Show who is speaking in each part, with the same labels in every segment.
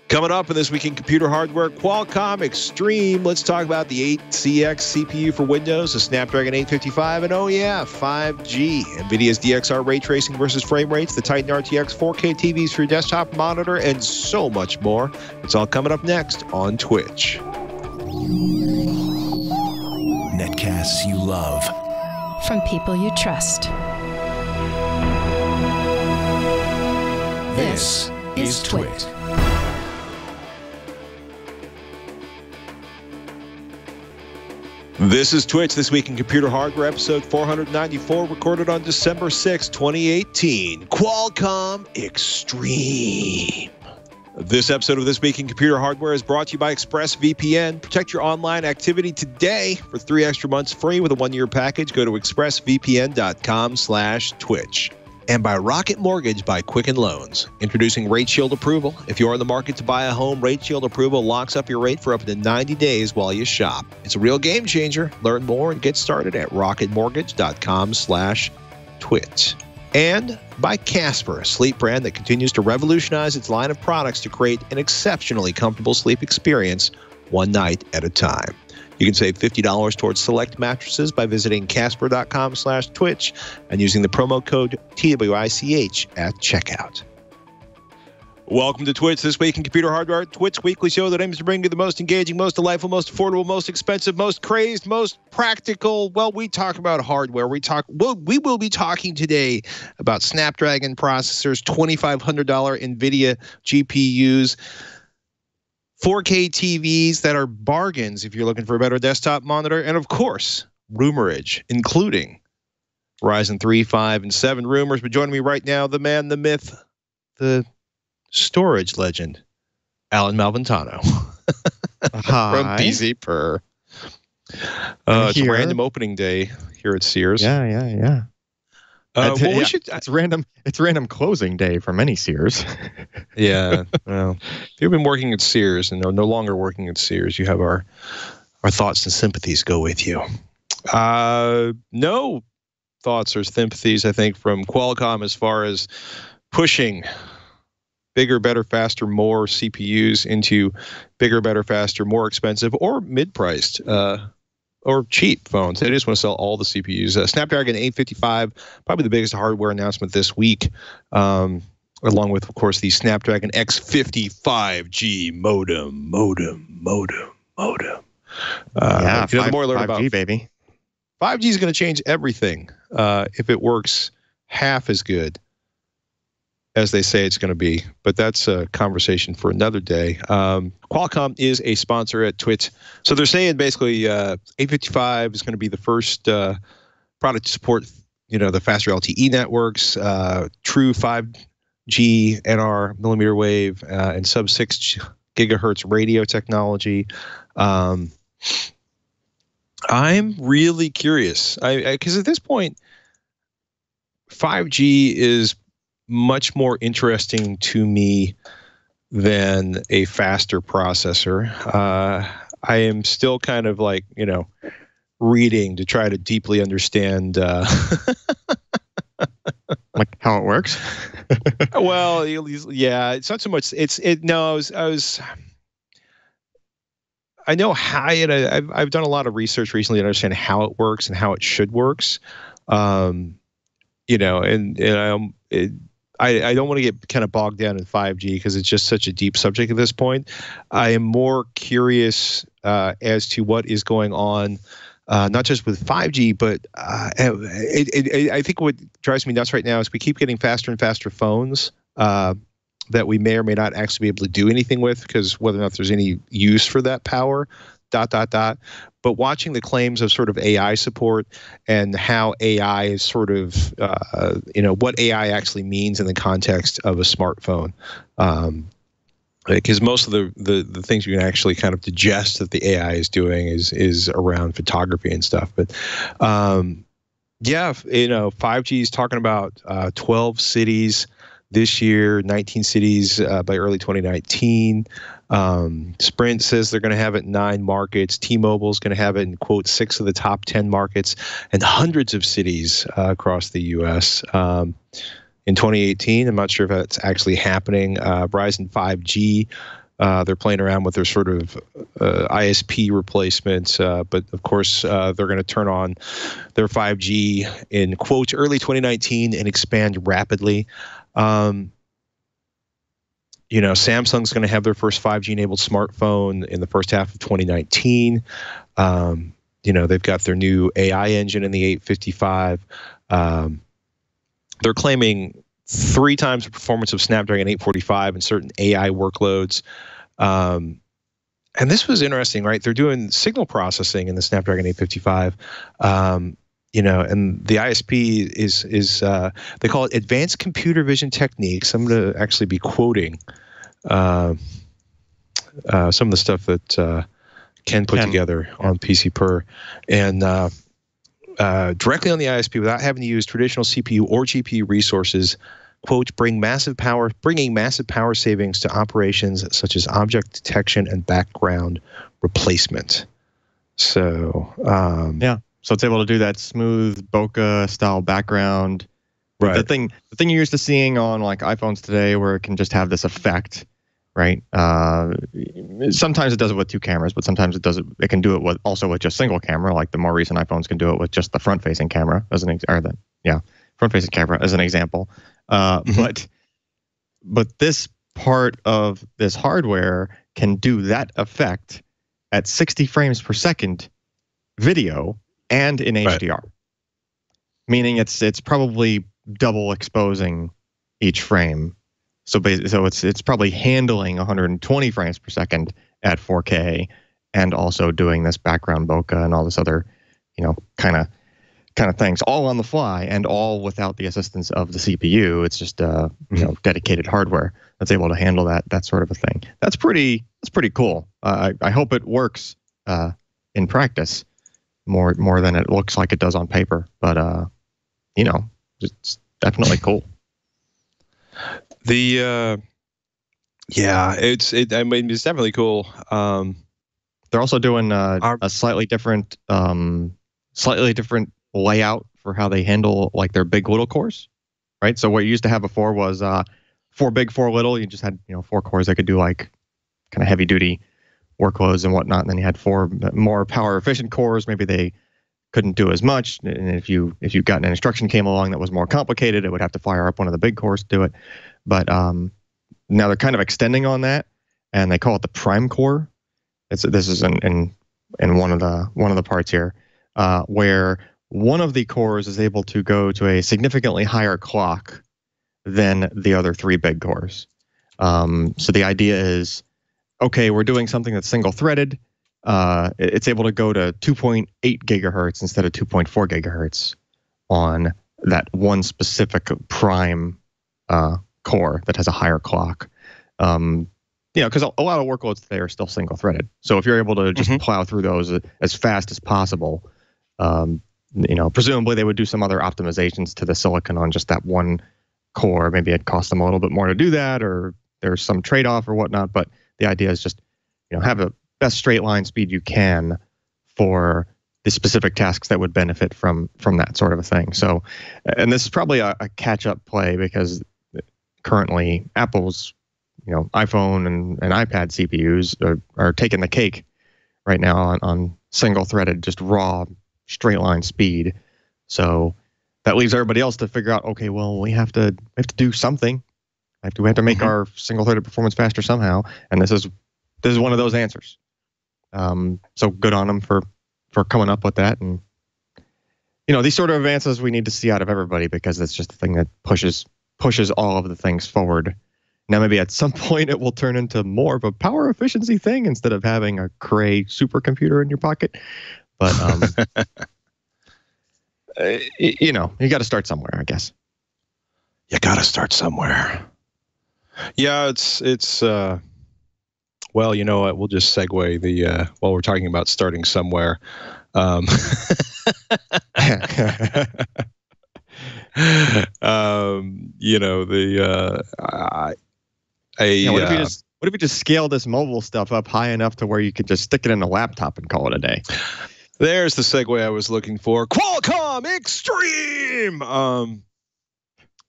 Speaker 1: Coming up in This Week in Computer Hardware, Qualcomm Extreme. Let's talk about the 8CX CPU for Windows, the Snapdragon 855, and oh yeah, 5G. NVIDIA's DXR Ray Tracing versus frame rates, the Titan RTX 4K TVs for your desktop monitor, and so much more. It's all coming up next on TWiCH.
Speaker 2: Netcasts you love.
Speaker 3: From people you trust.
Speaker 2: This is TWiCH.
Speaker 1: This is TWiCH, This Week in Computer Hardware, episode 494, recorded on December 6, 2018. Qualcomm Extreme. This episode of This Week in Computer Hardware is brought to you by ExpressVPN. Protect your online activity today for 3 extra months free with a 1-year package. Go to expressvpn.com/TWiCH. And by Rocket Mortgage by Quicken Loans. Introducing Rate Shield Approval. If you're in the market to buy a home, Rate Shield Approval locks up your rate for up to 90 days while you shop. It's a real game changer. Learn more and get started at rocketmortgage.com/TWiCH. And by Casper, a sleep brand that continues to revolutionize its line of products to create an exceptionally comfortable sleep experience one night at a time. You can save $50 towards select mattresses by visiting casper.com/TWiCH and using the promo code TWiCH at checkout. Welcome to TWiCH, This Week in Computer Hardware, TWiCH weekly show that aims to bring you the most engaging, most delightful, most affordable, most expensive, most crazed, most practical. Well, we talk about hardware. We will be talking today about Snapdragon processors, $2,500 NVIDIA GPUs, 4K TVs that are bargains if you're looking for a better desktop monitor, and of course, rumorage, including Ryzen 3, 5, and 7 rumors. But joining me right now, the man, the myth, the storage legend, Allyn Malventano.
Speaker 4: Hi.
Speaker 1: From PCPer. It's a random opening day here at Sears.
Speaker 4: Yeah.
Speaker 1: It's
Speaker 4: random closing day for many Sears.
Speaker 1: Yeah. Well, if you've been working at Sears and are no longer working at Sears, you have our thoughts and sympathies go with you. No thoughts or sympathies, I think, from Qualcomm as far as pushing bigger, better, faster, more CPUs into bigger, better, faster, more expensive, or mid-priced or cheap phones. They just want to sell all the CPUs. Snapdragon 855, probably the biggest hardware announcement this week, along with, of course, the Snapdragon X55G modem.
Speaker 4: Yeah,
Speaker 1: the more I learn
Speaker 4: 5G,
Speaker 1: about
Speaker 4: baby.
Speaker 1: 5G is going to change everything if it works half as good as they say it's going to be. But that's a conversation for another day. Qualcomm is a sponsor at TWiCH. So they're saying basically 855 is going to be the first product to support, the faster LTE networks, true 5G NR millimeter wave, and sub-6 gigahertz radio technology. I'm really curious because at this point, 5G is much more interesting to me than a faster processor. I am still kind of like, reading to try to deeply understand
Speaker 4: Like how it works.
Speaker 1: Well, yeah, it's not so much. I know how I've done a lot of research recently to understand how it works and how it should works. I don't want to get kind of bogged down in 5G because it's just such a deep subject at this point. I am more curious as to what is going on, not just with 5G, but I think what drives me nuts right now is we keep getting faster and faster phones that we may or may not actually be able to do anything with because whether or not there's any use for that power, ... But watching the claims of sort of AI support and how AI is sort of, what AI actually means in the context of a smartphone. Because most of the things you can actually kind of digest that the AI is doing is around photography and stuff. But 5G is talking about 12 cities this year, 19 cities by early 2019. Sprint says they're going to have it in 9 markets. T-Mobile is going to have it in, quote, 6 of the top 10 markets and hundreds of cities across the U.S. In 2018. I'm not sure if that's actually happening. Verizon 5G They're playing around with their sort of ISP replacements, but of course they're going to turn on their 5G in quote early 2019 and expand rapidly. Samsung's going to have their first 5G enabled smartphone in the first half of 2019. They've got their new AI engine in the 855. They're claiming 3 times the performance of Snapdragon 845 in certain AI workloads. And this was interesting, right? They're doing signal processing in the Snapdragon 855. And the ISP is they call it advanced computer vision techniques. I'm going to actually be quoting some of the stuff that Ken put together on PC-Per, and directly on the ISP without having to use traditional CPU or GPU resources. Quote, bringing massive power savings to operations such as object detection and background replacement. So
Speaker 4: so it's able to do that smooth bokeh style background.
Speaker 1: Right.
Speaker 4: The thing you're used to seeing on like iPhones today, where it can just have this effect, right? Sometimes it does it with 2 cameras, but sometimes it can do it with just single camera. Like the more recent iPhones can do it with just the front-facing camera front-facing camera as an example. But this part of this hardware can do that effect at 60 frames per second video and in HDR, meaning it's probably double exposing each frame. So it's probably handling 120 frames per second at 4K and also doing this background bokeh and all this other, kind of things, all on the fly and all without the assistance of the CPU. It's just dedicated hardware that's able to handle that sort of a thing. That's pretty cool. I hope it works in practice more than it looks like it does on paper. But it's definitely cool.
Speaker 1: It's definitely cool.
Speaker 4: They're also doing a slightly different layout for how they handle like their big little cores, right? So what you used to have before was 4 big, 4 little. You just had 4 cores that could do like kind of heavy duty workloads and whatnot. And then you had 4 more power efficient cores. Maybe they couldn't do as much. And if you got an instruction came along that was more complicated, it would have to fire up one of the big cores to do it. But now they're kind of extending on that, and they call it the prime core. This is in one of the parts here, where one of the cores is able to go to a significantly higher clock than the other 3 big cores. So the idea is, okay, we're doing something that's single-threaded. It's able to go to 2.8 gigahertz instead of 2.4 gigahertz on that one specific prime core that has a higher clock. Because a lot of workloads today are still single-threaded. So if you're able to just plow through those as fast as possible, presumably they would do some other optimizations to the silicon on just that one core. Maybe it costs them a little bit more to do that, or there's some trade-off or whatnot. But the idea is just, have the best straight line speed you can for the specific tasks that would benefit from that sort of a thing. So, and this is probably a catch-up play because currently Apple's iPhone and iPad CPUs are taking the cake right now on single-threaded, just raw straight line speed. So that leaves everybody else to figure out, okay, well, we have to do something. We have to make our single-threaded performance faster somehow, and this is one of those answers. So good on them for coming up with that. And these sort of advances we need to see out of everybody, because it's just the thing that pushes all of the things forward. Now, maybe at some point it will turn into more of a power efficiency thing instead of having a Cray supercomputer in your pocket. But you got to start somewhere, I guess.
Speaker 1: You got to start somewhere. Yeah, it's well, you know what? We'll just segue while we're talking about starting somewhere. What
Speaker 4: if you just scale this mobile stuff up high enough to where you could just stick it in a laptop and call it a day?
Speaker 1: There's the segue I was looking for. Qualcomm Extreme.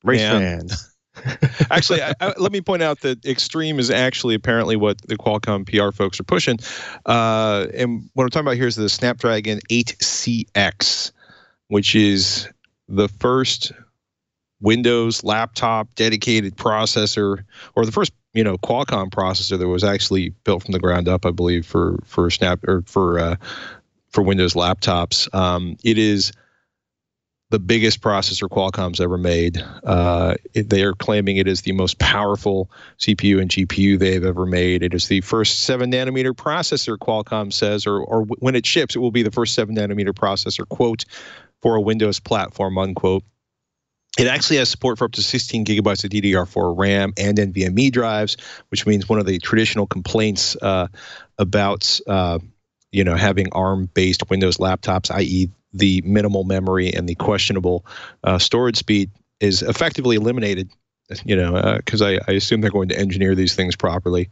Speaker 4: Race fans.
Speaker 1: Actually, let me point out that Extreme is actually apparently what the Qualcomm PR folks are pushing. And what I'm talking about here is the Snapdragon 8CX, which is the first Windows laptop dedicated processor, or the first Qualcomm processor that was actually built from the ground up, I believe, for Windows laptops. It is the biggest processor Qualcomm's ever made. They are claiming it is the most powerful CPU and GPU they've ever made. It is the first 7-nanometer processor, Qualcomm says, or when it ships, it will be the first 7-nanometer processor, quote, for a Windows platform, unquote. It actually has support for up to 16 gigabytes of DDR4 RAM and NVMe drives, which means one of the traditional complaints about having ARM-based Windows laptops, i.e., the minimal memory and the questionable storage speed, is effectively eliminated. Because I assume they're going to engineer these things properly.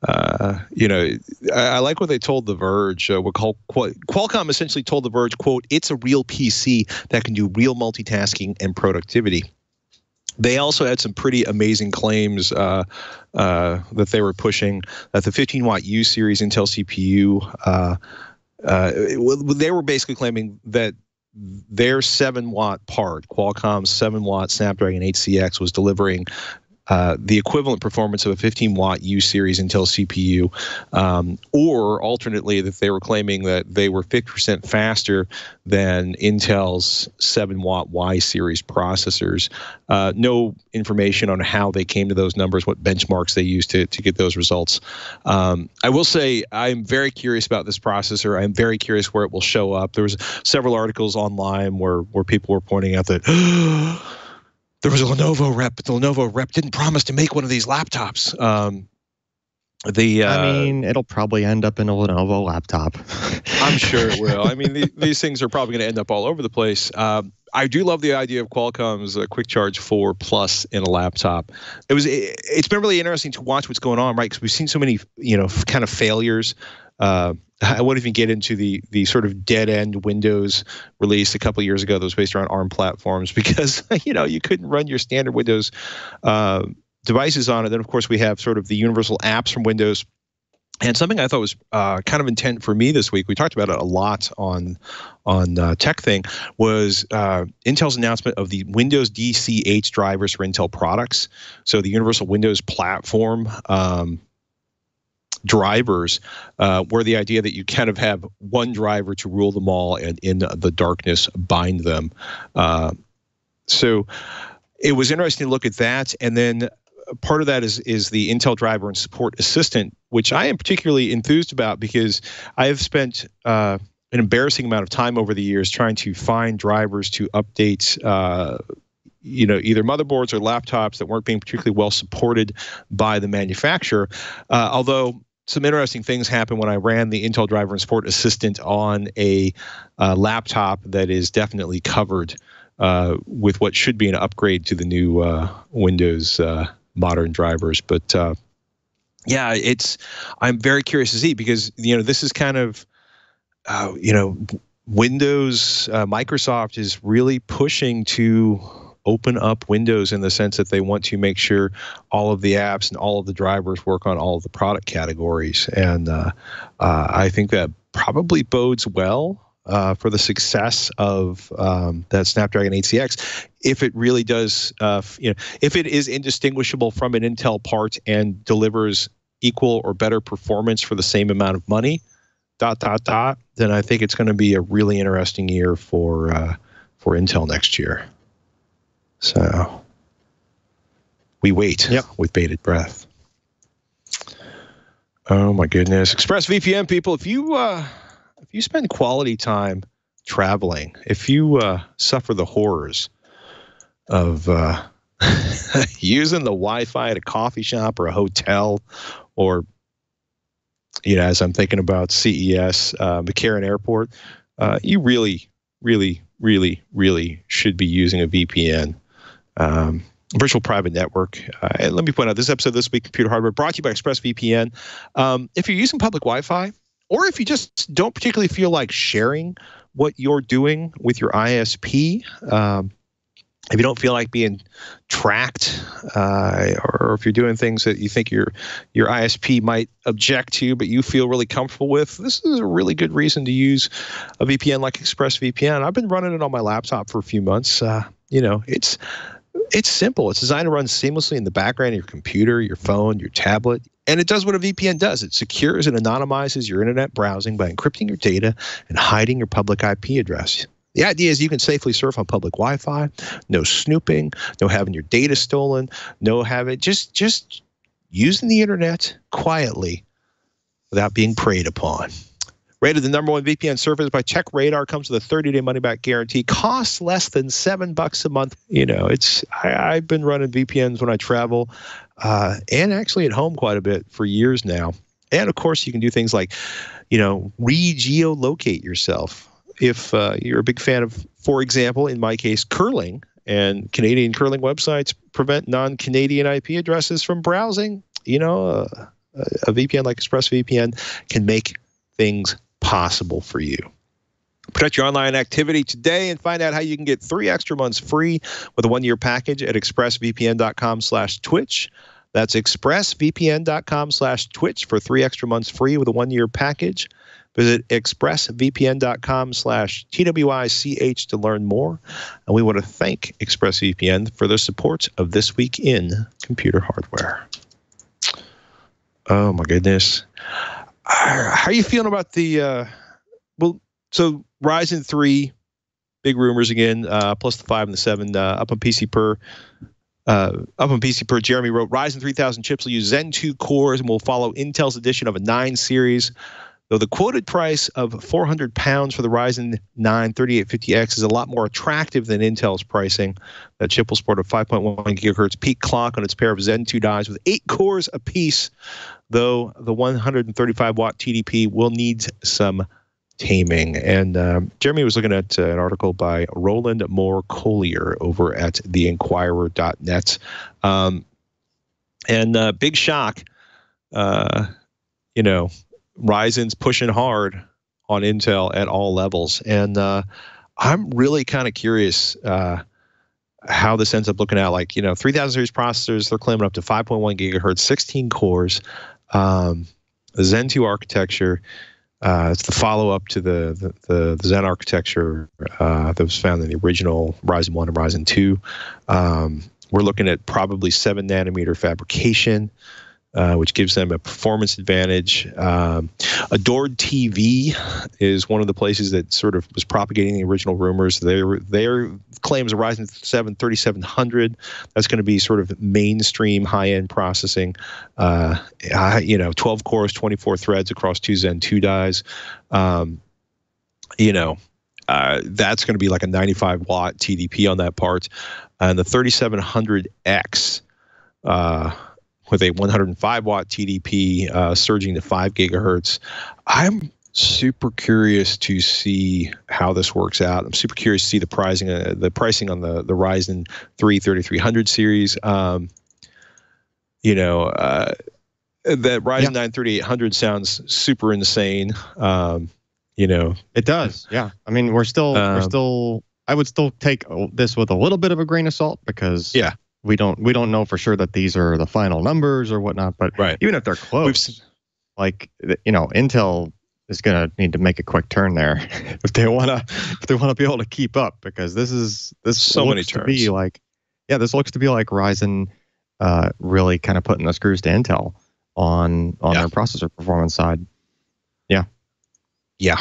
Speaker 1: I like what they told The Verge. Qualcomm essentially told The Verge, quote, "It's a real PC that can do real multitasking and productivity." They also had some pretty amazing claims that they were pushing, that the 15-watt U series Intel CPU, they were basically claiming that their 7-watt part, Qualcomm's 7-watt Snapdragon 8CX, was delivering the equivalent performance of a 15-watt U series Intel CPU, or alternately, that they were claiming that they were 50% faster than Intel's 7-watt Y series processors. No information on how they came to those numbers, what benchmarks they used to get those results. I will say I'm very curious about this processor. I'm very curious where it will show up. There was several articles online where people were pointing out that there was a Lenovo rep, but the Lenovo rep didn't promise to make one of these laptops.
Speaker 4: It'll probably end up in a Lenovo laptop.
Speaker 1: I'm sure it will. I mean, these things are probably going to end up all over the place. I do love the idea of Qualcomm's Quick Charge 4 Plus in a laptop. It's been really interesting to watch what's going on, right? Because we've seen so many, kind of failures. I won't even get into the sort of dead-end Windows release a couple of years ago that was based around ARM platforms, because you couldn't run your standard Windows devices on it. Then, of course, we have sort of the universal apps from Windows. And something I thought was kind of intent for me this week, we talked about it a lot on Tech Thing, was Intel's announcement of the Windows DCH drivers for Intel products. So the universal Windows platform drivers, were the idea that you kind of have one driver to rule them all and in the darkness bind them. So it was interesting to look at that. And then part of that is the Intel Driver and Support Assistant, which I am particularly enthused about, because I have spent an embarrassing amount of time over the years trying to find drivers to update either motherboards or laptops that weren't being particularly well supported by the manufacturer. Although some interesting things happened when I ran the Intel Driver and Support Assistant on a laptop that is definitely covered with what should be an upgrade to the new Windows modern drivers. But yeah, I'm very curious to see, because this is kind of Windows, Microsoft is really pushing to open up Windows in the sense that they want to make sure all of the apps and all of the drivers work on all of the product categories. And I think that probably bodes well for the success of that Snapdragon 8CX, if it really does, if it is indistinguishable from an Intel part and delivers equal or better performance for the same amount of money, then I think it's going to be a really interesting year for Intel next year. So we wait with bated breath. Oh my goodness. ExpressVPN people, if you spend quality time traveling, if you suffer the horrors of using the Wi-Fi at a coffee shop or a hotel, or as I'm thinking about CES, McCarran Airport, you really, really, really, really should be using a VPN. Virtual private network. And let me point out, this episode of This Week Computer Hardware brought to you by ExpressVPN. If you're using public Wi-Fi, or if you just don't particularly feel like sharing what you're doing with your ISP, if you don't feel like being tracked, or if you're doing things that you think your ISP might object to, but you feel really comfortable with, this is a really good reason to use a VPN like ExpressVPN. I've been running it on my laptop for a few months. It's simple. It's designed to run seamlessly in the background of your computer, your phone, your tablet. And it does what a VPN does. It secures and anonymizes your internet browsing by encrypting your data and hiding your public IP address. The idea is you can safely surf on public Wi-Fi, no snooping, no having your data stolen, just using the internet quietly without being preyed upon. Rated the #1 VPN service by TechRadar, comes with a 30-day money-back guarantee, costs less than $7 a month. I've been running VPNs when I travel, and actually at home quite a bit for years now. And of course, you can do things like, re-geolocate yourself. If you're a big fan of, for example, in my case, curling, and Canadian curling websites prevent non-Canadian IP addresses from browsing, a VPN like ExpressVPN can make things possible for you. Protect your online activity today and find out how you can get 3 extra months free with a 1-year package at expressvpn.com/twitch. That's expressvpn.com/twitch for 3 extra months free with a 1-year package. Visit expressvpn.com/TWiCH to learn more. And we want to thank ExpressVPN for their support of This Week in Computer Hardware. Oh, my goodness. How are you feeling about the, so Ryzen 3, big rumors again, plus the 5 and the 7, up on PC per, Jeremy wrote, Ryzen 3000 chips will use Zen 2 cores and will follow Intel's edition of a 9 series. Though the quoted price of £400 for the Ryzen 9 3850X is a lot more attractive than Intel's pricing. That chip will support a 5.1 gigahertz peak clock on its pair of Zen 2 dies with 8 cores apiece, though the 135-watt TDP will need some taming. And Jeremy was looking at an article by Roland Moore Collier over at theinquirer.net. And big shock, Ryzen's pushing hard on Intel at all levels. And I'm really kind of curious how this ends up looking out. 3000 series processors, they're claiming up to 5.1 gigahertz, 16 cores, the Zen 2 architecture. It's the follow-up to the Zen architecture that was found in the original Ryzen 1 and Ryzen 2. We're looking at probably 7-nanometer fabrication, which gives them a performance advantage. Adored TV is one of the places that sort of was propagating the original rumors. Their claims a Ryzen 7 3700. That's going to be sort of mainstream high-end processing. 12 cores, 24 threads across 2 Zen 2 dies. That's going to be like a 95-watt TDP on that part. And the 3700X, with a 105-watt TDP surging to 5 gigahertz. I'm super curious to see how this works out. I'm super curious to see the pricing on the Ryzen 3 3300 series. That Ryzen 9 3800 sounds super insane.
Speaker 4: It does. Yeah. I mean, we're still. I would still take this with a little bit of a grain of salt because. Yeah. We don't know for sure that these are the final numbers or whatnot, but even if they're close, Intel is going to need to make a quick turn there if they want to be able to keep up, because this so many turns. This looks to be like Ryzen really kind of putting the screws to Intel on their processor performance side. Yeah.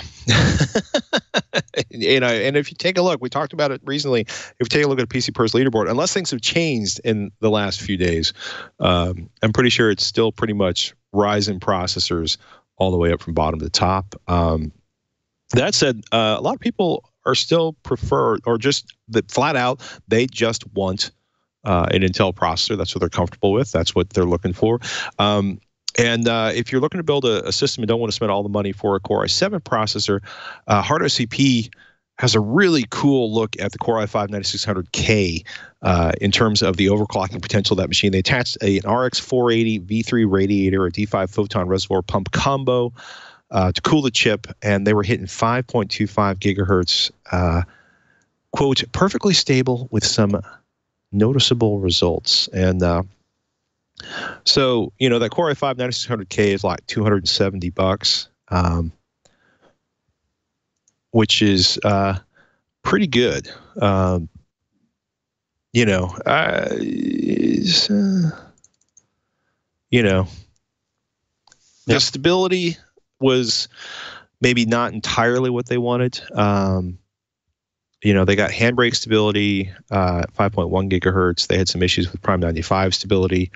Speaker 1: And if you take a look, we talked about it recently. If you take a look at PC Per's leaderboard, unless things have changed in the last few days, I'm pretty sure it's still pretty much Ryzen processors all the way up from bottom to top. That said, a lot of people are still prefer, or just flat out, they just want an Intel processor. That's what they're comfortable with. That's what they're looking for. And if you're looking to build a system and don't want to spend all the money for a Core i7 processor, HardOCP has a really cool look at the Core i5 9600K in terms of the overclocking potential of that machine. They attached an RX 480 V3 radiator, a D5 photon reservoir pump combo to cool the chip, and they were hitting 5.25 gigahertz quote, perfectly stable with some noticeable results. And so, that Core i5 9600K is like $270, which is pretty good. The stability was maybe not entirely what they wanted. They got handbrake stability at 5.1 gigahertz. They had some issues with Prime 95 stability.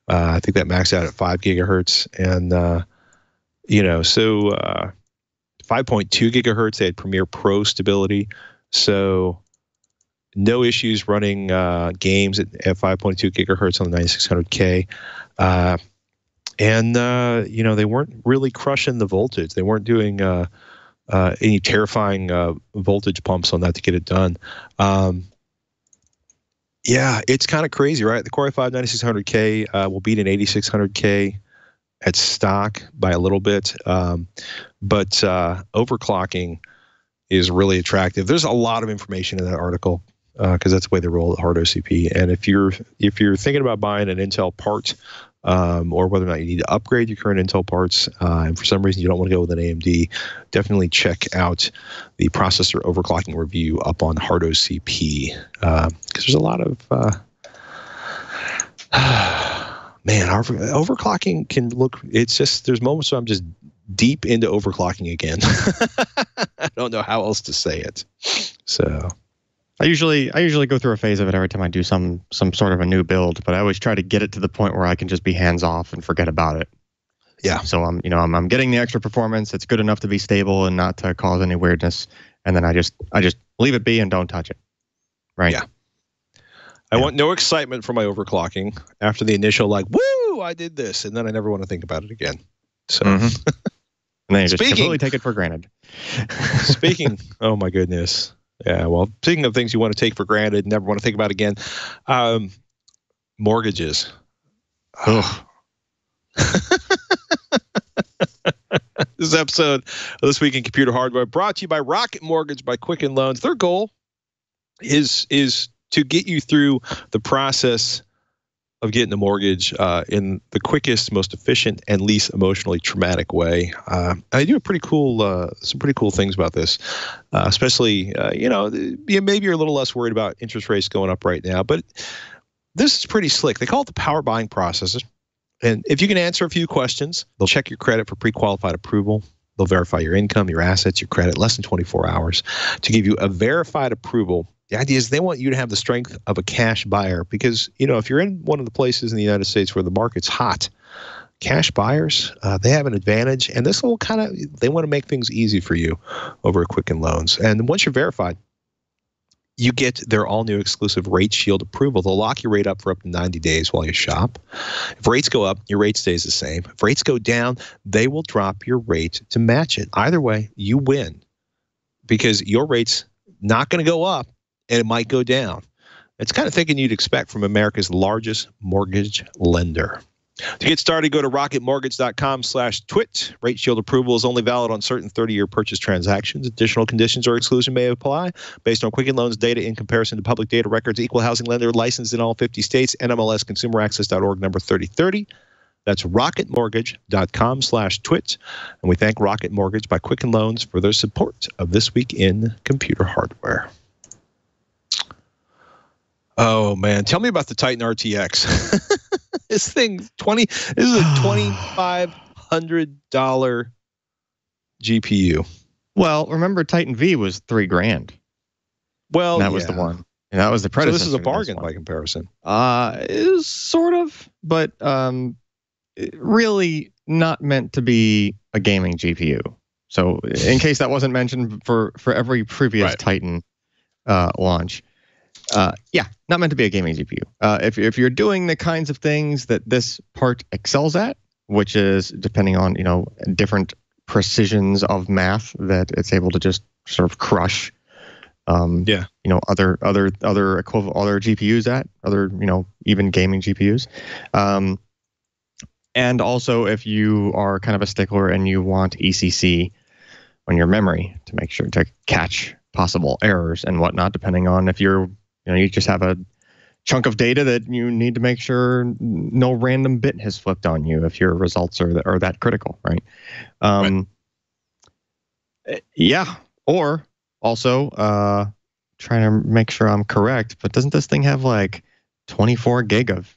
Speaker 1: I think that maxed out at 5 gigahertz. And, so 5.2 gigahertz, they had Premiere Pro stability. So no issues running games at 5.2 gigahertz on the 9600K. And they weren't really crushing the voltage. They weren't doing any terrifying voltage pumps on that to get it done. It's kind of crazy, right? The Core i5 9600K will beat an 8600K at stock by a little bit, but overclocking is really attractive. There's a lot of information in that article because that's the way they roll at Hard OCP. And if you're thinking about buying an Intel part, or whether or not you need to upgrade your current Intel parts, and for some reason you don't want to go with an AMD, definitely check out the processor overclocking review up on Hard OCP, because there's a lot of overclocking can look. It's just there's moments where I'm just deep into overclocking again. I don't know how else to say it. So.
Speaker 4: I usually go through a phase of it every time I do some sort of a new build, but I always try to get it to the point where I can just be hands off and forget about it.
Speaker 1: Yeah.
Speaker 4: So I'm getting the extra performance. It's good enough to be stable and not to cause any weirdness, and then I just leave it be and don't touch it. Right.
Speaker 1: Yeah. I want no excitement for my overclocking after the initial woo, I did this, and then I never want to think about it again. So.
Speaker 4: And then you just completely take it for granted.
Speaker 1: Speaking, oh my goodness. Yeah, well, speaking of things you want to take for granted, never want to think about again, mortgages. Oh. This episode of This Week in Computer Hardware brought to you by Rocket Mortgage by Quicken Loans. Their goal is to get you through the process of getting a mortgage in the quickest, most efficient, and least emotionally traumatic way. I do some pretty cool things about this, especially, maybe you're a little less worried about interest rates going up right now, but this is pretty slick. They call it the power buying process. And if you can answer a few questions, they'll check your credit for pre-qualified approval. They'll verify your income, your assets, your credit, less than 24 hours to give you a verified approval. The idea is they want you to have the strength of a cash buyer because, if you're in one of the places in the United States where the market's hot, cash buyers, they have an advantage. And this will they want to make things easy for you over at Quicken Loans. And once you're verified, you get their all-new exclusive Rate Shield approval. They'll lock your rate up for up to 90 days while you shop. If rates go up, your rate stays the same. If rates go down, they will drop your rate to match it. Either way, you win because your rate's not going to go up. And it might go down. It's kind of thinking you'd expect from America's largest mortgage lender. To get started, go to rocketmortgage.com/twit. Rate Shield approval is only valid on certain 30-year purchase transactions. Additional conditions or exclusion may apply based on Quicken Loans data in comparison to public data records. Equal housing lender licensed in all 50 states. NMLS ConsumerAccess.org number 3030. That's rocketmortgage.com/twit. And we thank Rocket Mortgage by Quicken Loans for their support of This Week in Computer Hardware. Oh man, tell me about the Titan RTX. This is a $2,500 GPU.
Speaker 4: Well, remember Titan V was $3,000.
Speaker 1: Well,
Speaker 4: and that was the one, and that was the predecessor.
Speaker 1: So this is a bargain by comparison.
Speaker 4: It is sort of, but really not meant to be a gaming GPU. So, in case that wasn't mentioned for every previous Titan launch. Not meant to be a gaming GPU. If you're doing the kinds of things that this part excels at, which is depending on different precisions of math that it's able to just sort of crush, other GPUs at other even gaming GPUs, and also if you are kind of a stickler and you want ECC on your memory to make sure to catch possible errors and whatnot, depending on if you just have a chunk of data that you need to make sure no random bit has flipped on you if your results are that critical, right?
Speaker 1: Right.
Speaker 4: Yeah. Or also trying to make sure I'm correct, but doesn't this thing have like 24 gig of?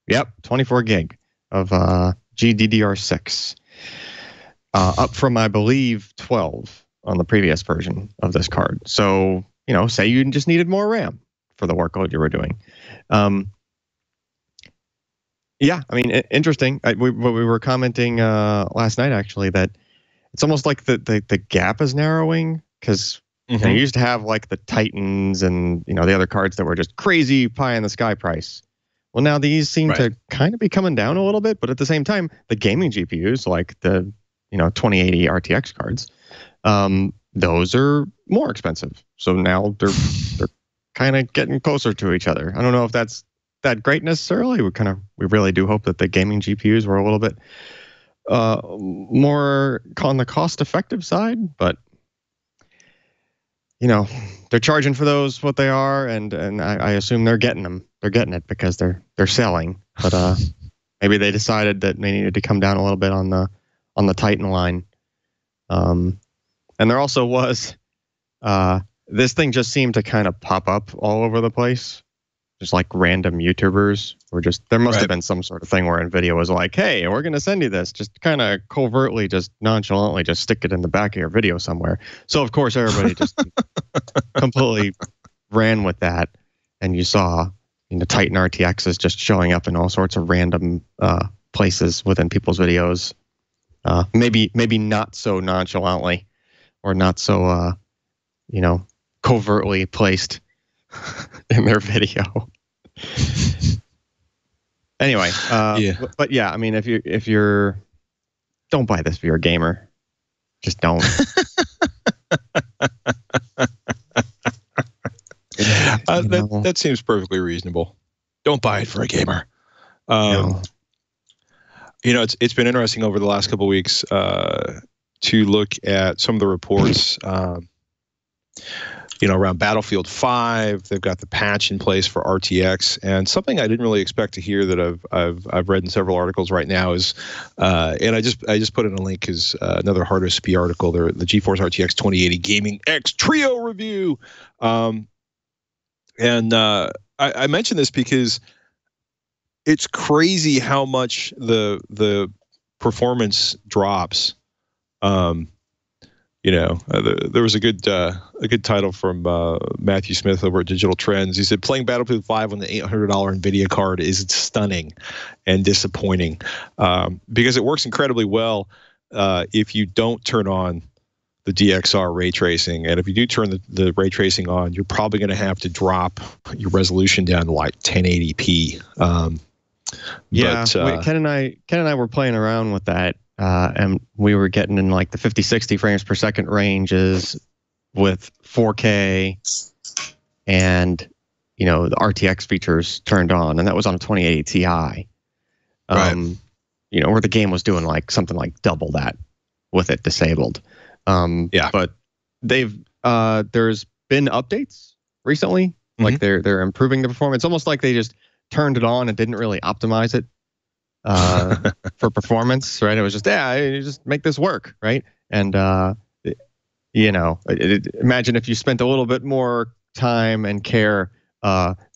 Speaker 4: Yep, 24 gig of GDDR6, up from I believe 12 on the previous version of this card. So say you just needed more RAM for the workload you were doing. Yeah, I mean, interesting. We were commenting last night actually that it's almost like the gap is narrowing because you used to have like the Titans and the other cards that were just crazy pie in the sky price. Well, now these seem to kind of be coming down a little bit, but at the same time, the gaming GPUs like the 2080 RTX cards, those are more expensive. So now they're kind of getting closer to each other. I don't know if that's that great necessarily. We really do hope that the gaming GPUs were a little bit more on the cost-effective side, but they're charging for those what they are, and I assume they're getting them. They're getting it because they're selling. But maybe they decided that they needed to come down a little bit on the Titan line. And there also was this thing just seemed to kind of pop up all over the place. Just like random YouTubers were there must have been some sort of thing where NVIDIA was like, hey, we're going to send you this. Just kind of covertly, just nonchalantly, just stick it in the back of your video somewhere. So, of course, everybody just completely ran with that. And you saw, Titan RTX is just showing up in all sorts of random places within people's videos. Maybe not so nonchalantly or not so, covertly placed in their video. Anyway, but yeah, I mean, if you're don't buy this if you're a gamer, just don't.
Speaker 1: That seems perfectly reasonable. Don't buy it for a gamer. It's been interesting over the last couple of weeks to look at some of the reports. Around Battlefield 5, they've got the patch in place for RTX, and something I didn't really expect to hear that I've read in several articles right now is, and I just put in a link is another Hard SP article. The GeForce RTX 2080 Gaming X Trio review, and I mention this because it's crazy how much the performance drops. There was a good title from Matthew Smith over at Digital Trends. He said, playing Battlefield 5 on the $800 NVIDIA card is stunning and disappointing because it works incredibly well if you don't turn on the DXR ray tracing. And if you do turn the ray tracing on, you're probably going to have to drop your resolution down to like 1080p.
Speaker 4: Ken and I were playing around with that. And we were getting in like the 50, 60 frames per second ranges with 4K and, the RTX features turned on. And that was on a 2080 Ti. Where the game was doing like something like double that with it disabled. But there's been updates recently. Like they're improving the performance. Almost like they just turned it on and didn't really optimize it for performance, right? It was just, you just make this work, right? And imagine if you spent a little bit more time and care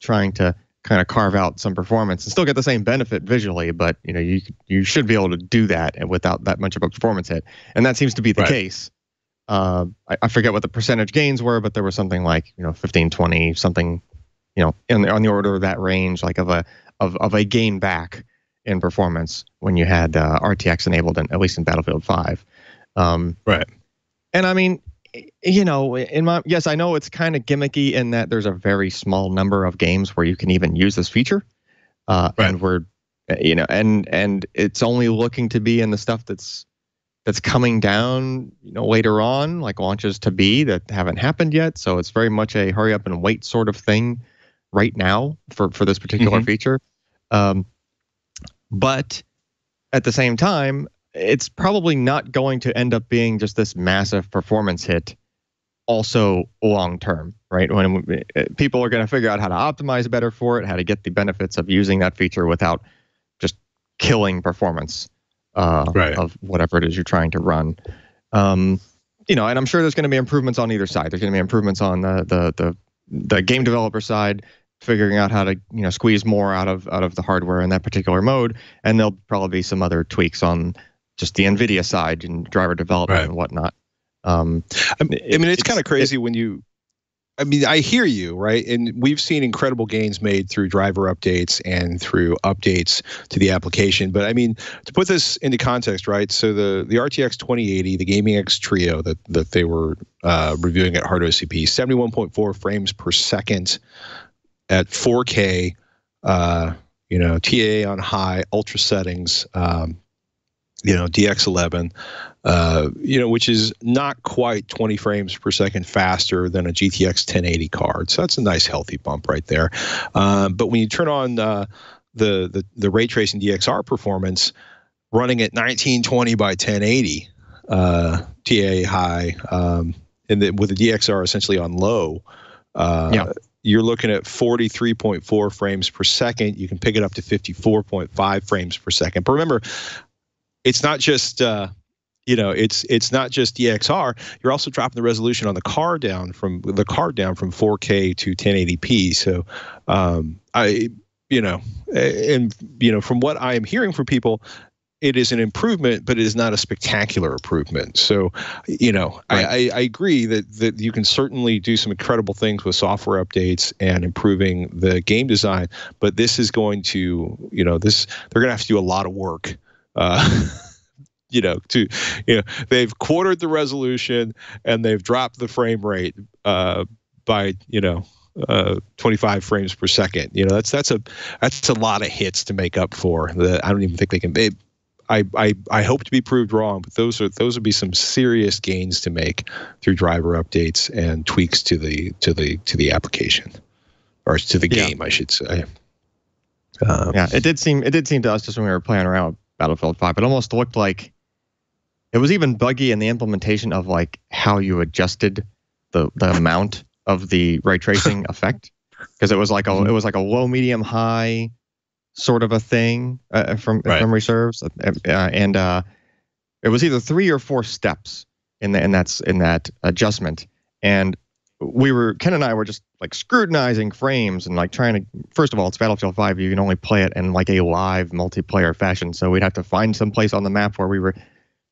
Speaker 4: trying to kind of carve out some performance and still get the same benefit visually, but you should be able to do that and without that much of a performance hit, and that seems to be the case. I forget what the percentage gains were, but there was something like 15, 20, something on the order of that range, like of a gain back in performance when you had RTX enabled, at least in Battlefield 5. And I mean, yes, I know it's kind of gimmicky in that there's a very small number of games where you can even use this feature. And we're, and it's only looking to be in the stuff that's coming down, later on, like launches to be that haven't happened yet. So it's very much a hurry up and wait sort of thing right now for this particular feature. But at the same time, it's probably not going to end up being just this massive performance hit also long term, right? When people are going to figure out how to optimize better for it, how to get the benefits of using that feature without just killing performance of whatever it is you're trying to run. You know, and I'm sure there's going to be improvements on either side. There's going to be improvements on the game developer side, figuring out how to, you know, squeeze more out of the hardware in that particular mode, and there'll probably be some other tweaks on just the NVIDIA side and driver development and whatnot.
Speaker 1: I mean, it's kind of crazy when you. I mean, I hear you, right? And we've seen incredible gains made through driver updates and through updates to the application. But I mean, to put this into context, right? So the RTX 2080, the Gaming X Trio that they were reviewing at Hard OCP, 71.4 frames per second at 4K, you know, TAA on high, ultra settings, you know, DX11, you know, which is not quite 20 frames per second faster than a GTX 1080 card. So that's a nice healthy bump right there. But when you turn on the ray tracing DXR performance, running at 1920 by 1080 TAA high, and with the DXR essentially on low, you're looking at 43.4 frames per second. You can pick it up to 54.5 frames per second. But remember, it's not just you know, it's not just DXR. You're also dropping the resolution on the card down from 4K to 1080p. So you know, and you know, from what I am hearing from people, it is an improvement, but it is not a spectacular improvement. So, you know, I agree that you can certainly do some incredible things with software updates and improving the game design, but this is going to, you know, they're going to have to do a lot of work. You know, they've quartered the resolution and they've dropped the frame rate by, you know, 25 frames per second. You know, that's a lot of hits to make up for. I don't even think they can. I hope to be proved wrong, but those would be some serious gains to make through driver updates and tweaks to the application, or to the game, I should say.
Speaker 4: It did seem to us, just when we were playing around with Battlefield 5, it almost looked like it was even buggy in the implementation of like how you adjusted the amount of the ray tracing effect, because it was like a low, medium, high sort of a thing from memory serves, and it was either 3 or 4 steps in that adjustment, and Ken and I were just like scrutinizing frames and like trying to, first of all, it's Battlefield 5, you can only play it in like a live multiplayer fashion, so we'd have to find some place on the map where we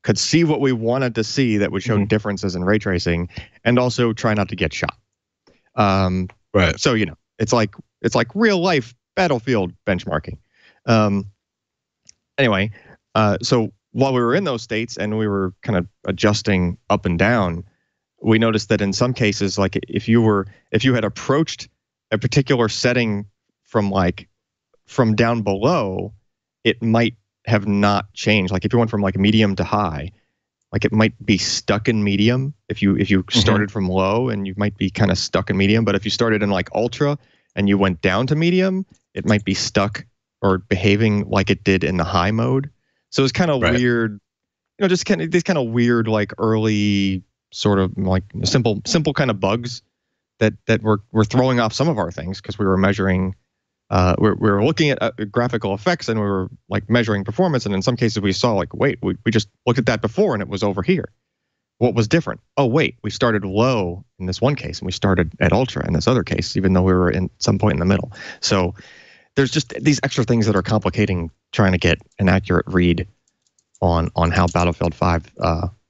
Speaker 4: could see what we wanted to see that would show differences in ray tracing, and also try not to get shot.
Speaker 1: Right.
Speaker 4: So, you know, it's like real life Battlefield benchmarking. Anyway, so while we were in those states and we were kind of adjusting up and down, we noticed that in some cases, like if you had approached a particular setting from down below, it might have not changed. Like if you went from like medium to high, like it might be stuck in medium. If you started from low, and you might be kind of stuck in medium. But if you started in like ultra and you went down to medium, it might be stuck or behaving like it did in the high mode. So it's kind of weird, you know, just kind of these kind of weird, like early sort of like simple kind of bugs that were throwing off some of our things, because we were measuring, we were looking at graphical effects, and we were like measuring performance, and in some cases we saw like, wait, we just looked at that before and it was over here. What was different? Oh wait, we started low in this one case and we started at ultra in this other case, even though we were in some point in the middle. So there's just these extra things that are complicating trying to get an accurate read on how Battlefield 5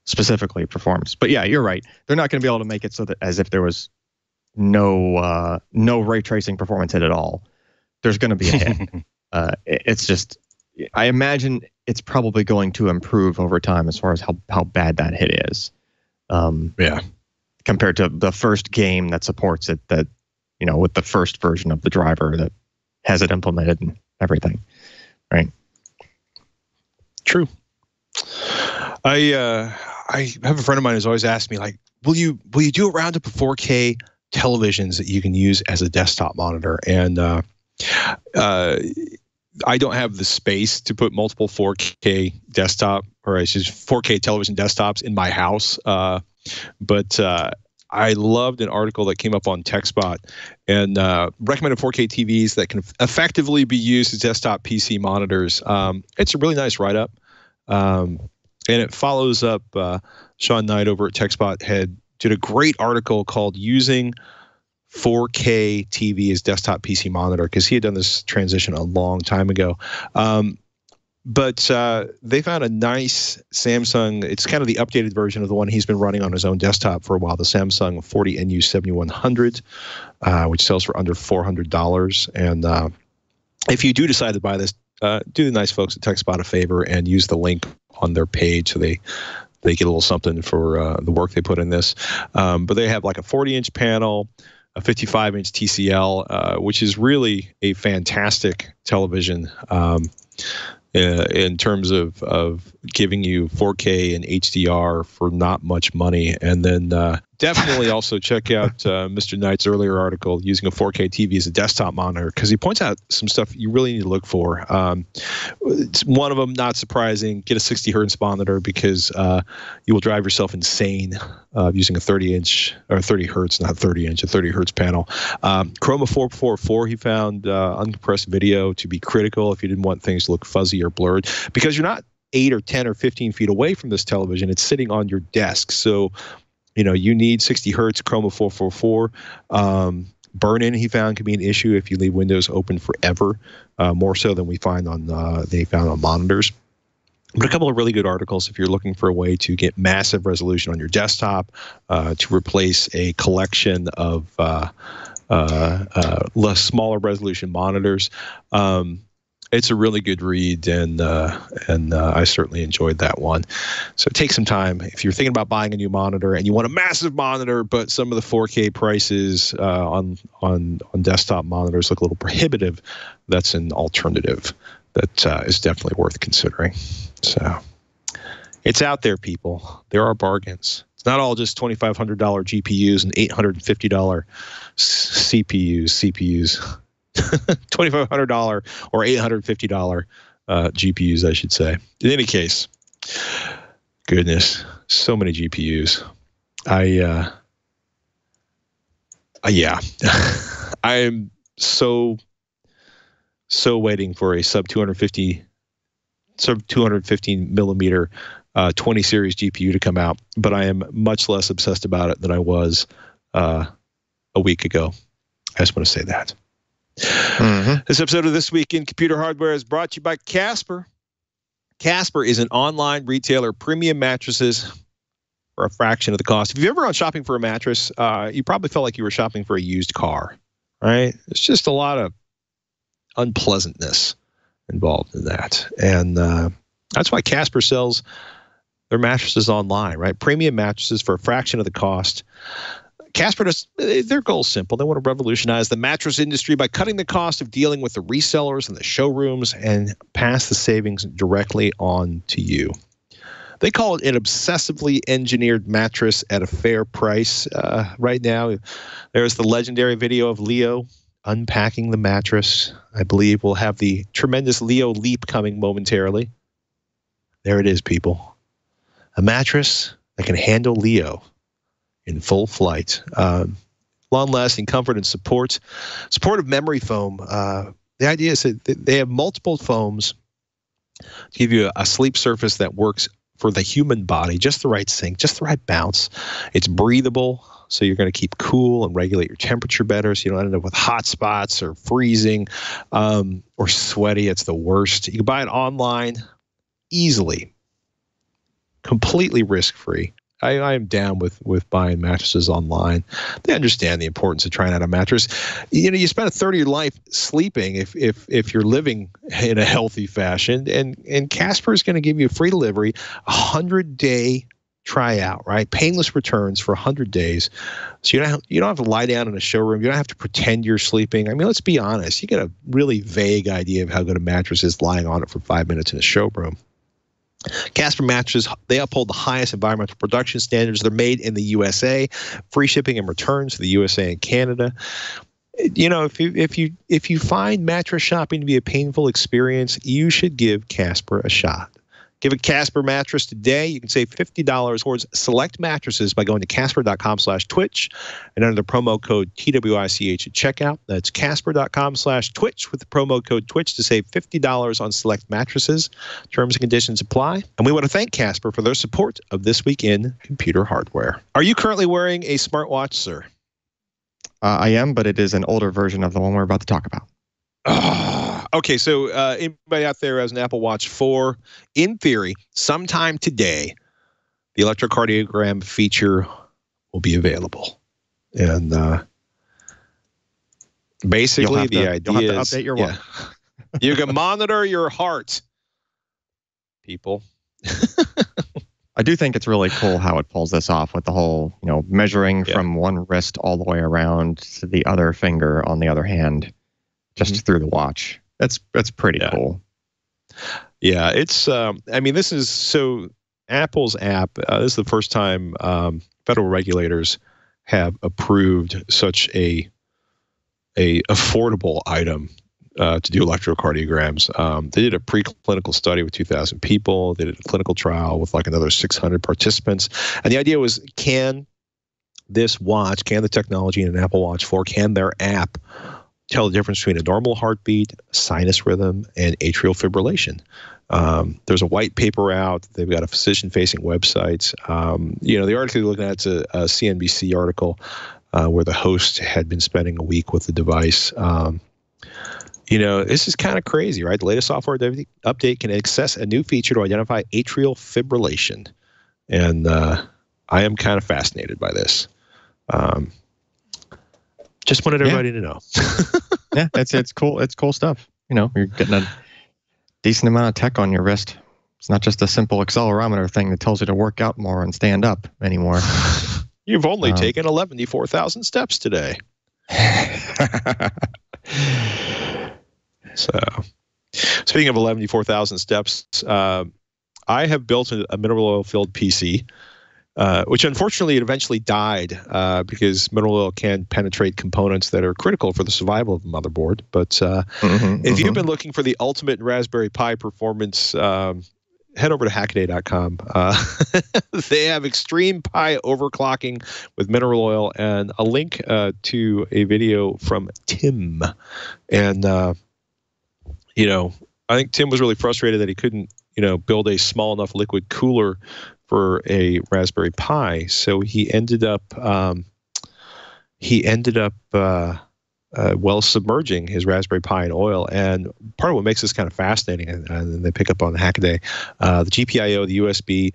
Speaker 4: specifically performs. But yeah, you're right. They're not going to be able to make it so that as if there was no ray tracing performance hit at all. There's going to be a hit. It's just, I imagine it's probably going to improve over time as far as how bad that hit is. Compared to the first game that supports it, that, you know, with the first version of the driver that has it implemented and everything, right?
Speaker 1: True. I have a friend of mine who's always asked me, like, will you do a roundup of 4K televisions that you can use as a desktop monitor? And I don't have the space to put multiple 4K desktop, or it's just 4K television desktops in my house. But I loved an article that came up on TechSpot and recommended 4K TVs that can effectively be used as desktop PC monitors. It's a really nice write-up, and it follows up. Sean Knight over at TechSpot did a great article called "Using 4K TV as desktop PC monitor," because he had done this transition a long time ago. But they found a nice Samsung. It's kind of the updated version of the one he's been running on his own desktop for a while, the Samsung 40NU 7100, which sells for under $400. And if you do decide to buy this, do the nice folks at TechSpot a favor and use the link on their page so they get a little something for the work they put in this. But they have like a 40-inch panel, a 55-inch TCL, which is really a fantastic television. In terms of giving you 4K and HDR for not much money. And then definitely also check out Mr. Knight's earlier article, Using a 4K TV as a Desktop Monitor, because he points out some stuff you really need to look for. It's one of them, not surprising, get a 60 hertz monitor, because you will drive yourself insane using a 30-inch, or 30 hertz, not 30-inch, a 30 hertz panel. Chroma 444, he found uncompressed video to be critical if you didn't want things to look fuzzy or blurred, because you're not 8 or 10 or 15 feet away from this television. It's sitting on your desk. So, you need 60 hertz Chroma 444. Burn-in, he found, can be an issue if you leave Windows open forever, more so than they found on monitors. But a couple of really good articles if you're looking for a way to get massive resolution on your desktop, to replace a collection of less smaller resolution monitors. It's a really good read, and I certainly enjoyed that one. So take some time if you're thinking about buying a new monitor and you want a massive monitor, but some of the 4K prices on desktop monitors look a little prohibitive. That's an alternative that is definitely worth considering. So it's out there, people. There are bargains. It's not all just $2,500 GPUs and $850 CPUs. $2,500 or $850 GPUs, I should say. In any case, goodness, so many GPUs. Yeah, I am so waiting for a sub 215 millimeter 20 series GPU to come out, but I am much less obsessed about it than I was a week ago. I just want to say that. Mm-hmm. This episode of This Week in Computer Hardware is brought to you by Casper. Casper is an online retailer of premium mattresses for a fraction of the cost. If you've ever gone shopping for a mattress, you probably felt like you were shopping for a used car, right? It's just a lot of unpleasantness involved in that. And that's why Casper sells their mattresses online, right? Premium mattresses for a fraction of the cost. Casper their goal is simple. They want to revolutionize the mattress industry by cutting the cost of dealing with the resellers and the showrooms and pass the savings directly on to you. They call it an obsessively engineered mattress at a fair price. Right now, there's the legendary video of Leo unpacking the mattress. I believe we'll have the tremendous Leo leap coming momentarily. There it is, people. A mattress that can handle Leo in full flight. Long-lasting comfort and support. Supportive memory foam. The idea is that they have multiple foams to give you a sleep surface that works for the human body, just the right sink, just the right bounce. It's breathable, so you're going to keep cool and regulate your temperature better, so you don't end up with hot spots or freezing or sweaty. It's the worst. You can buy it online easily, completely risk-free. I am down with buying mattresses online. They understand the importance of trying out a mattress. You spend a third of your life sleeping if you're living in a healthy fashion, and Casper is going to give you a free delivery, 100-day tryout, right? Painless returns for 100 days. So you don't have to lie down in a showroom. You don't have to pretend you're sleeping. I mean, let's be honest. You get a really vague idea of how good a mattress is lying on it for 5 minutes in a showroom. Casper mattresses, they uphold the highest environmental production standards. They're made in the USA, free shipping and returns to the USA and Canada. If you find mattress shopping to be a painful experience, you should give Casper a shot. Give a Casper mattress today. You can save $50 towards select mattresses by going to casper.com/twitch and under the promo code TWICH at checkout. That's casper.com/twitch with the promo code TWICH to save $50 on select mattresses. Terms and conditions apply. And we want to thank Casper for their support of This Week in Computer Hardware. Are you currently wearing a smartwatch, sir?
Speaker 4: I am, but it is an older version of the one we're about to talk about.
Speaker 1: Okay, so anybody out there has an Apple Watch 4, in theory, sometime today, the electrocardiogram feature will be available. And basically the idea
Speaker 4: you'll have
Speaker 1: is...
Speaker 4: to update your watch.
Speaker 1: You can monitor your heart, people.
Speaker 4: I do think it's really cool how it pulls this off with the whole, measuring from one wrist all the way around to the other finger on the other hand, just through the watch. That's pretty cool.
Speaker 1: Yeah, it's. This is so Apple's app. This is the first time federal regulators have approved such a affordable item to do electrocardiograms. They did a preclinical study with 2,000 people. They did a clinical trial with like another 600 participants. And the idea was, can the technology in an Apple Watch 4, can their app tell the difference between a normal heartbeat, sinus rhythm, and atrial fibrillation? There's a white paper out. They've got a physician-facing website. The article you're looking at is a CNBC article where the host had been spending a week with the device. This is kind of crazy, right? The latest software update can access a new feature to identify atrial fibrillation. And I am kind of fascinated by this. Just wanted everybody to know.
Speaker 4: Yeah, it's cool. It's cool stuff. You're getting a decent amount of tech on your wrist. It's not just a simple accelerometer thing that tells you to work out more and stand up anymore.
Speaker 1: You've only taken 11,400 steps today. So, speaking of 11,400 steps, I have built a mineral oil-filled PC, which unfortunately it eventually died because mineral oil can penetrate components that are critical for the survival of the motherboard. But if you've been looking for the ultimate Raspberry Pi performance, head over to hackaday.com. They have Extreme Pi overclocking with mineral oil and a link to a video from Tim. And I think Tim was really frustrated that he couldn't, build a small enough liquid cooler for a Raspberry Pi. So he ended up submerging his Raspberry Pi in oil. And part of what makes this kind of fascinating, and they pick up on the Hackaday, the GPIO, the USB,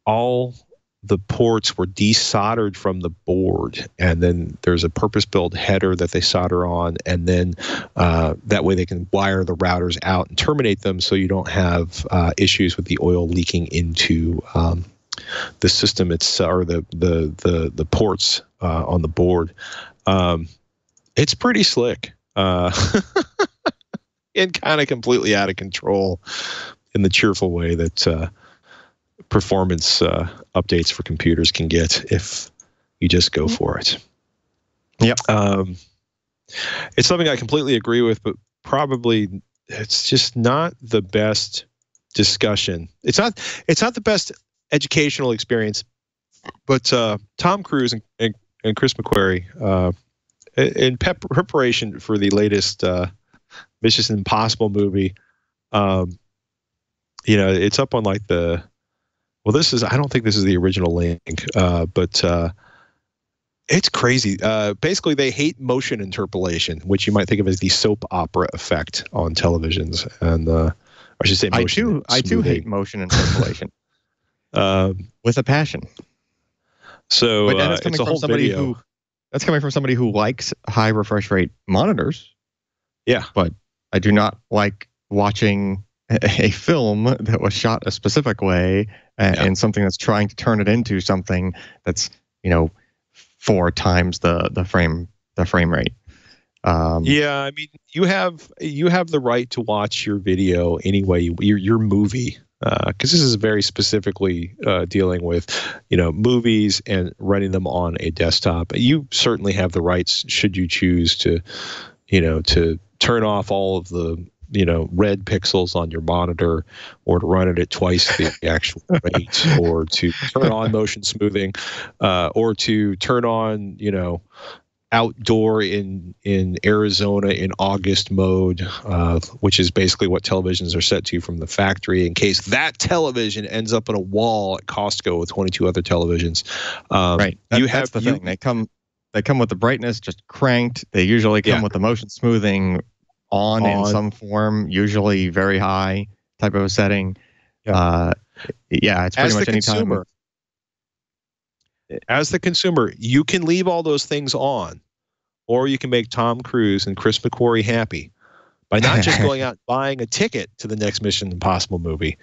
Speaker 1: all the ports were desoldered from the board, and then there's a purpose-built header that they solder on, and then that way they can wire the routers out and terminate them, so you don't have issues with the oil leaking into the system or the ports on the board. It's pretty slick and kind of completely out of control in the cheerful way that performance updates for computers can get if you just go for it.
Speaker 4: Yep.
Speaker 1: It's something I completely agree with, but probably it's just not the best discussion. It's not the best educational experience. But Tom Cruise and Chris McQuarrie, in preparation for the latest Mission Impossible movie, it's up on like the. Well, I don't think this is the original link, but it's crazy. Basically, they hate motion interpolation, which you might think of as the soap opera effect on televisions. And I should say motion.
Speaker 4: I too hate motion interpolation with a passion.
Speaker 1: So
Speaker 4: but that's coming from somebody that's coming from somebody who likes high refresh rate monitors.
Speaker 1: Yeah,
Speaker 4: but I do not like watching a film that was shot a specific way and something that's trying to turn it into something that's 4 times the frame rate.
Speaker 1: Yeah, I mean, you have the right to watch your video anyway, your movie, because this is very specifically dealing with movies and running them on a desktop. You certainly have the rights, should you choose to to turn off all of the red pixels on your monitor, or to run it at twice the actual rate, or to turn on motion smoothing, or to turn on, outdoor in Arizona in August mode, which is basically what televisions are set to from the factory, in case that television ends up on a wall at Costco with 22 other televisions.
Speaker 4: Right. That's the thing. They come with the brightness just cranked. They usually come with the motion smoothing on in some form, usually very high type of a setting. Yeah, it's pretty much any time.
Speaker 1: As the consumer, you can leave all those things on, or you can make Tom Cruise and Chris McQuarrie happy by not just going out and buying a ticket to the next Mission Impossible movie,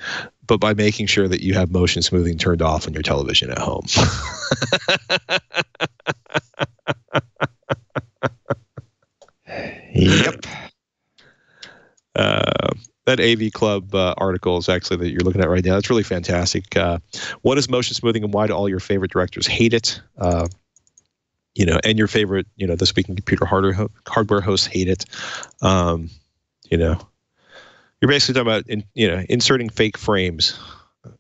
Speaker 1: but by making sure that you have motion smoothing turned off on your television at home.
Speaker 4: Yep.
Speaker 1: That AV Club article is actually that you're looking at right now. It's really fantastic. What is motion smoothing, and why do all your favorite directors hate it? And your favorite, This Week in Computer hardware hosts hate it. You're basically talking about, inserting fake frames,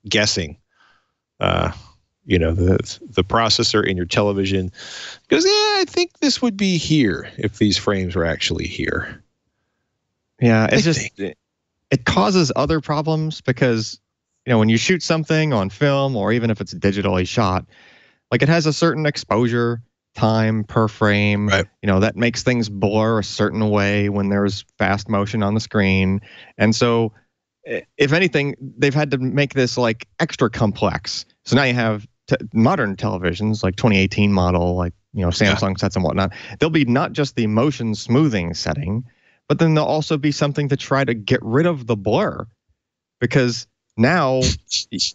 Speaker 1: guessing. The processor in your television goes, I think this would be here if these frames were actually here.
Speaker 4: Yeah, it causes other problems because, when you shoot something on film, or even if it's digitally shot, like it has a certain exposure time per frame,
Speaker 1: right?
Speaker 4: That makes things blur a certain way when there's fast motion on the screen. And so if anything, they've had to make this like extra complex. So now you have modern televisions, like 2018 model, like, Samsung sets and whatnot. There'll be not just the motion smoothing setting, but then there'll also be something to try to get rid of the blur, because now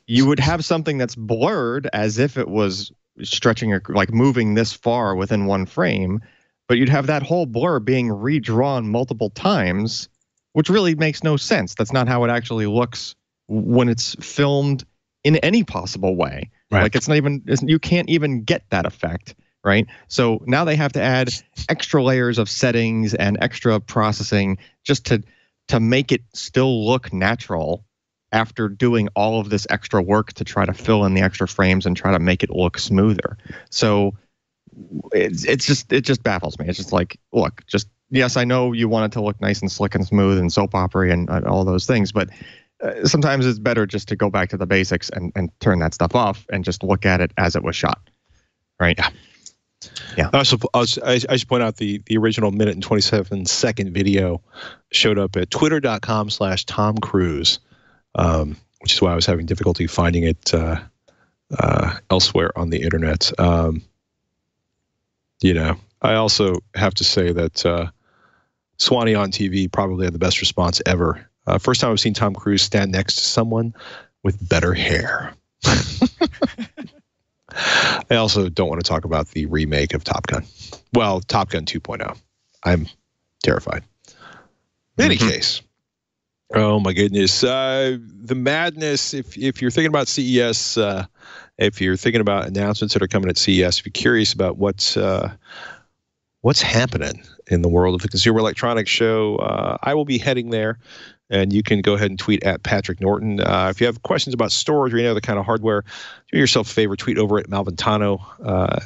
Speaker 4: you would have something that's blurred as if it was stretching or like moving this far within one frame, but you'd have that whole blur being redrawn multiple times, which really makes no sense. That's not how it actually looks when it's filmed in any possible way.
Speaker 1: Right.
Speaker 4: Like you can't even get that effect. Right. So now they have to add extra layers of settings and extra processing just to make it still look natural after doing all of this extra work to try to fill in the extra frames and try to make it look smoother. So it just baffles me. It's just like, look, yes, I know you want it to look nice and slick and smooth and soap opera and all those things, but sometimes it's better just to go back to the basics and turn that stuff off and just look at it as it was shot. Right. Yeah.
Speaker 1: I should point out the original 1:27 video showed up at twitter.com/Tom Cruise, which is why I was having difficulty finding it elsewhere on the internet. I also have to say that Swanee on TV probably had the best response ever. First time I've seen Tom Cruise stand next to someone with better hair. I also don't want to talk about the remake of Top Gun. Well, Top Gun 2.0. I'm terrified. In any case, oh my goodness, the madness. If you're thinking about CES, if you're thinking about announcements that are coming at CES, if you're curious about what's happening in the world of the Consumer Electronics Show, I will be heading there. And you can go ahead and tweet at Patrick Norton. If you have questions about storage or any other kind of hardware, do yourself a favor, tweet over at Malventano.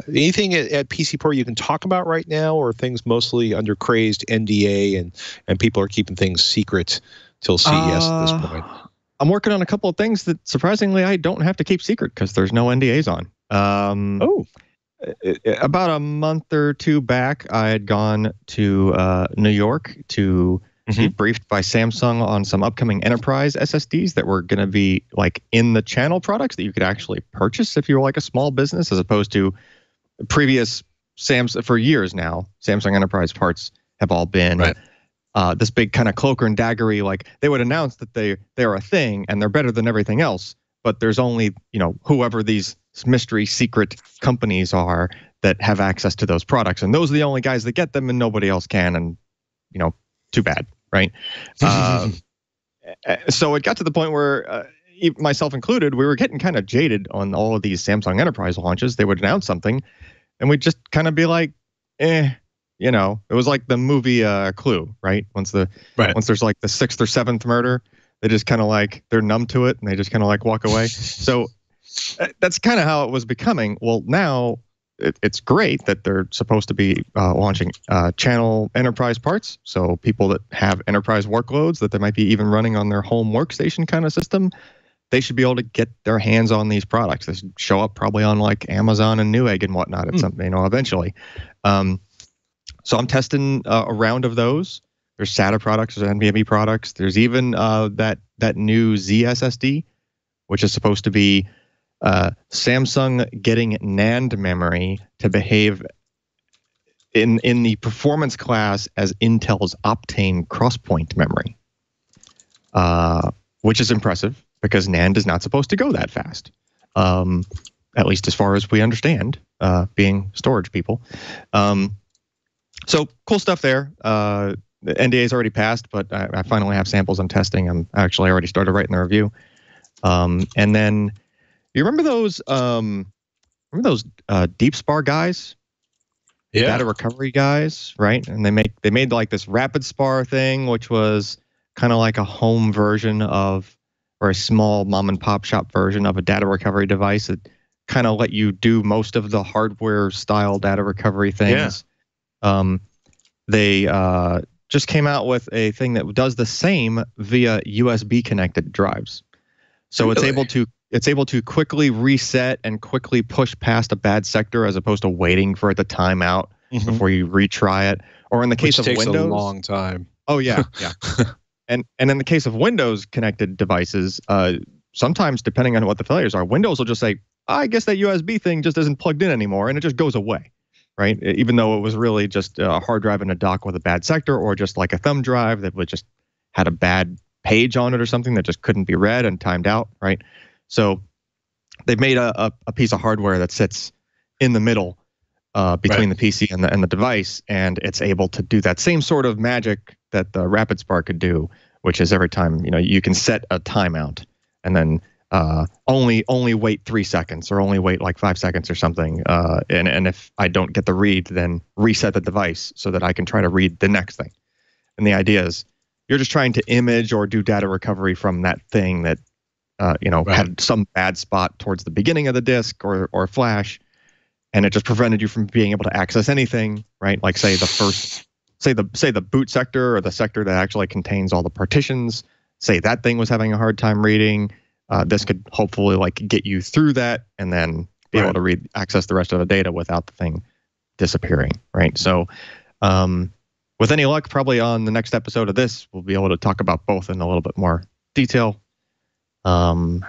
Speaker 1: Anything at PC Pro you can talk about right now, or things mostly under crazed NDA and people are keeping things secret till CES at this point?
Speaker 4: I'm working on a couple of things that surprisingly I don't have to keep secret because there's no NDAs on. About a month or two back, I had gone to New York to be briefed by Samsung on some upcoming enterprise SSDs that were going to be like in the channel products that you could actually purchase if you were like a small business, as opposed to previous Samsung. For years now, Samsung enterprise parts have all been this big kind of cloak and daggery, like they would announce that they're a thing and they're better than everything else, but there's only, whoever these mystery secret companies are that have access to those products, and those are the only guys that get them and nobody else can, and too bad. Right. So it got to the point where myself included, we were getting kind of jaded on all of these Samsung enterprise launches. They would announce something and we'd just kind of be like, you know, it was like the movie Clue, right? Once there's like the 6th or 7th murder, they just kind of like, they're numb to it and they just kind of like walk away. So that's kind of how it was becoming. Well, now it's great that they're supposed to be launching channel enterprise parts. So people that have enterprise workloads that they might be even running on their home workstation kind of system, they should be able to get their hands on these products. They should show up probably on like Amazon and Newegg and whatnot at something, you know, eventually. So I'm testing a round of those. There's SATA products, there's NVMe products. There's even that new ZSSD, which is supposed to be Samsung getting NAND memory to behave in the performance class as Intel's Optane crosspoint memory, which is impressive because NAND is not supposed to go that fast, at least as far as we understand, being storage people. So cool stuff there. The NDA's already passed, but I finally have samples I'm testing. I'm actually already started writing the review. And then you remember those DeepSpar guys?
Speaker 1: Yeah.
Speaker 4: Data recovery guys, right? And they made like this Rapid Spar thing, which was kind of like a home version of, or a small mom and pop shop version of a data recovery device that kind of let you do most of the hardware style data recovery things. Yeah. They just came out with a thing that does the same via USB connected drives. So really? it's able to quickly reset and quickly push past a bad sector as opposed to waiting for it to time out before you retry it. Or in the case of Windows,
Speaker 1: takes a long time.
Speaker 4: Oh yeah, yeah. And in the case of Windows connected devices, sometimes depending on what the failures are, Windows will just say, I guess that USB thing just isn't plugged in anymore, and it just goes away. Right, even though it was really just a hard drive in a dock with a bad sector, or just like a thumb drive that would just had a bad page on it or something that just couldn't be read and timed out. Right, so they've made a piece of hardware that sits in the middle between the PC and the device, and it's able to do that same sort of magic that the Rapid Spar could do, which is every time you can set a timeout and then only wait 3 seconds or only wait like 5 seconds or something. And if I don't get the read, then reset the device so that I can try to read the next thing. And the idea is you're just trying to image or do data recovery from that thing that, had some bad spot towards the beginning of the disk or flash. And it just prevented you from being able to access anything, right? Like say the boot sector or the sector that actually contains all the partitions. Say that thing was having a hard time reading. This could hopefully like get you through that and then be able to access the rest of the data without the thing disappearing, right? So with any luck, probably on the next episode of this, we'll be able to talk about both in a little bit more detail. And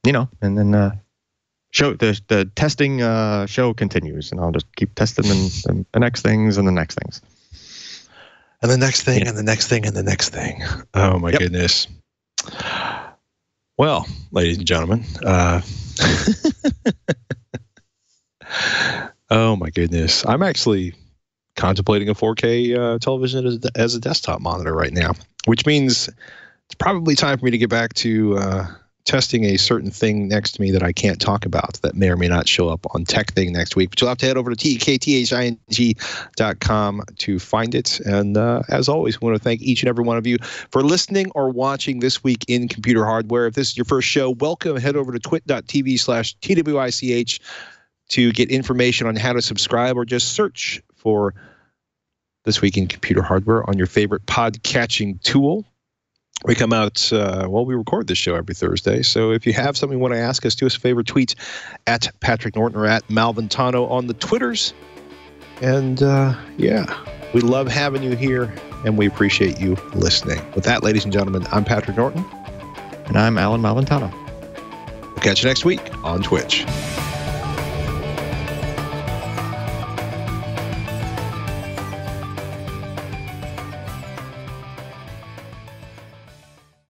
Speaker 4: then show the testing show continues, and I'll just keep testing and the next things and the next things.
Speaker 1: And the next thing and the next thing and the next thing. Oh my goodness. Well, ladies and gentlemen, oh my goodness. I'm actually contemplating a 4K television as a desktop monitor right now, which means it's probably time for me to get back to testing a certain thing next to me that I can't talk about that may or may not show up on Tech Thing next week. But you'll have to head over to TKTHING.com to find it. And as always, we want to thank each and every one of you for listening or watching This Week in Computer Hardware. If this is your first show, welcome. Head over to twit.tv/TWiCH to get information on how to subscribe, or just search for This Week in Computer Hardware on your favorite podcatching tool. We come out, we record this show every Thursday. So if you have something you want to ask us, do us a favor, tweet at Patrick Norton or at Malventano on the Twitters. And we love having you here, and we appreciate you listening. With that, ladies and gentlemen, I'm Patrick Norton.
Speaker 4: And I'm Allyn Malventano.
Speaker 1: We'll catch you next week on Twitch.